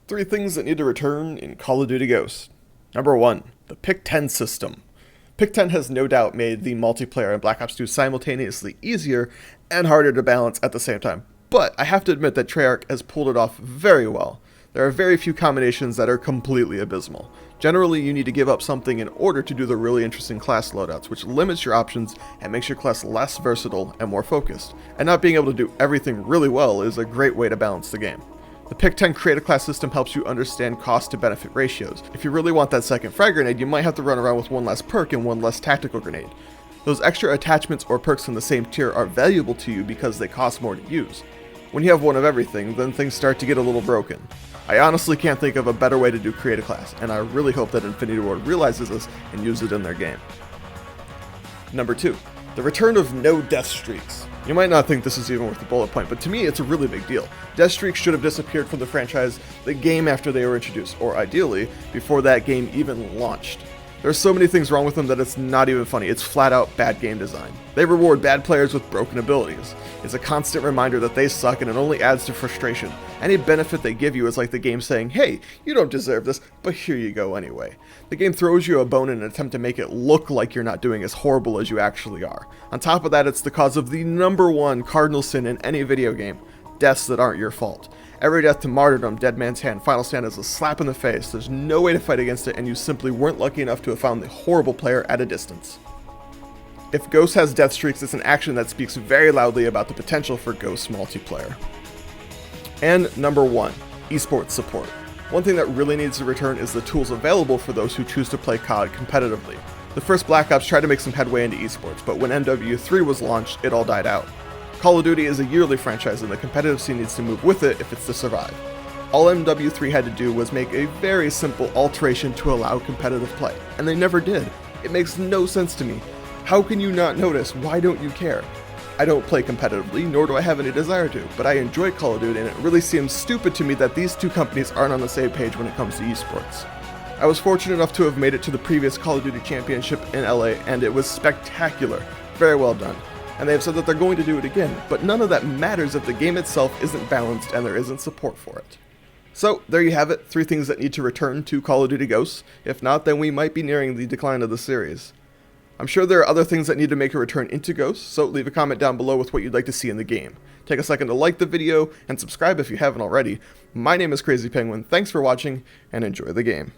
Three things that need to return in Call of Duty Ghosts. Number 1. The Pick 10 system. Pick 10 has no doubt made the multiplayer and Black Ops 2 simultaneously easier and harder to balance at the same time. But I have to admit that Treyarch has pulled it off very well. There are very few combinations that are completely abysmal. Generally, you need to give up something in order to do the really interesting class loadouts, which limits your options and makes your class less versatile and more focused. And not being able to do everything really well is a great way to balance the game. The Pick 10 create a class system helps you understand cost to benefit ratios. If you really want that second frag grenade, you might have to run around with one less perk and one less tactical grenade. Those extra attachments or perks in the same tier are valuable to you because they cost more to use. When you have one of everything, then things start to get a little broken. I honestly can't think of a better way to do create a class, and I really hope that Infinity Ward realizes this and uses it in their game. Number 2. The return of no death streaks. You might not think this is even worth a bullet point, but to me it's a really big deal. Death streaks should have disappeared from the franchise the game after they were introduced, or ideally, before that game even launched. There are so many things wrong with them that it's not even funny. It's flat out bad game design. They reward bad players with broken abilities. It's a constant reminder that they suck and it only adds to frustration. Any benefit they give you is like the game saying, hey, you don't deserve this, but here you go anyway. The game throws you a bone in an attempt to make it look like you're not doing as horrible as you actually are. On top of that, it's the cause of the number one cardinal sin in any video game: deaths that aren't your fault. Every death to martyrdom, dead man's hand, final stand is a slap in the face. There's no way to fight against it, and you simply weren't lucky enough to have found the horrible player at a distance. If Ghost has death streaks, it's an action that speaks very loudly about the potential for Ghost multiplayer. And number 1, eSports support. One thing that really needs to return is the tools available for those who choose to play COD competitively. The first Black Ops tried to make some headway into eSports, but when MW3 was launched, it all died out. Call of Duty is a yearly franchise and the competitive scene needs to move with it if it's to survive. All MW3 had to do was make a very simple alteration to allow competitive play, and they never did. It makes no sense to me. How can you not notice? Why don't you care? I don't play competitively, nor do I have any desire to, but I enjoy Call of Duty, and it really seems stupid to me that these two companies aren't on the same page when it comes to esports. I was fortunate enough to have made it to the previous Call of Duty Championship in LA, and it was spectacular. Very well done. And they have said that they're going to do it again, but none of that matters if the game itself isn't balanced and there isn't support for it. So, there you have it, 3 things that need to return to Call of Duty Ghosts. If not, then we might be nearing the decline of the series. I'm sure there are other things that need to make a return into Ghosts, so leave a comment down below with what you'd like to see in the game. Take a second to like the video, and subscribe if you haven't already. My name is Crazy Penguin, thanks for watching, and enjoy the game.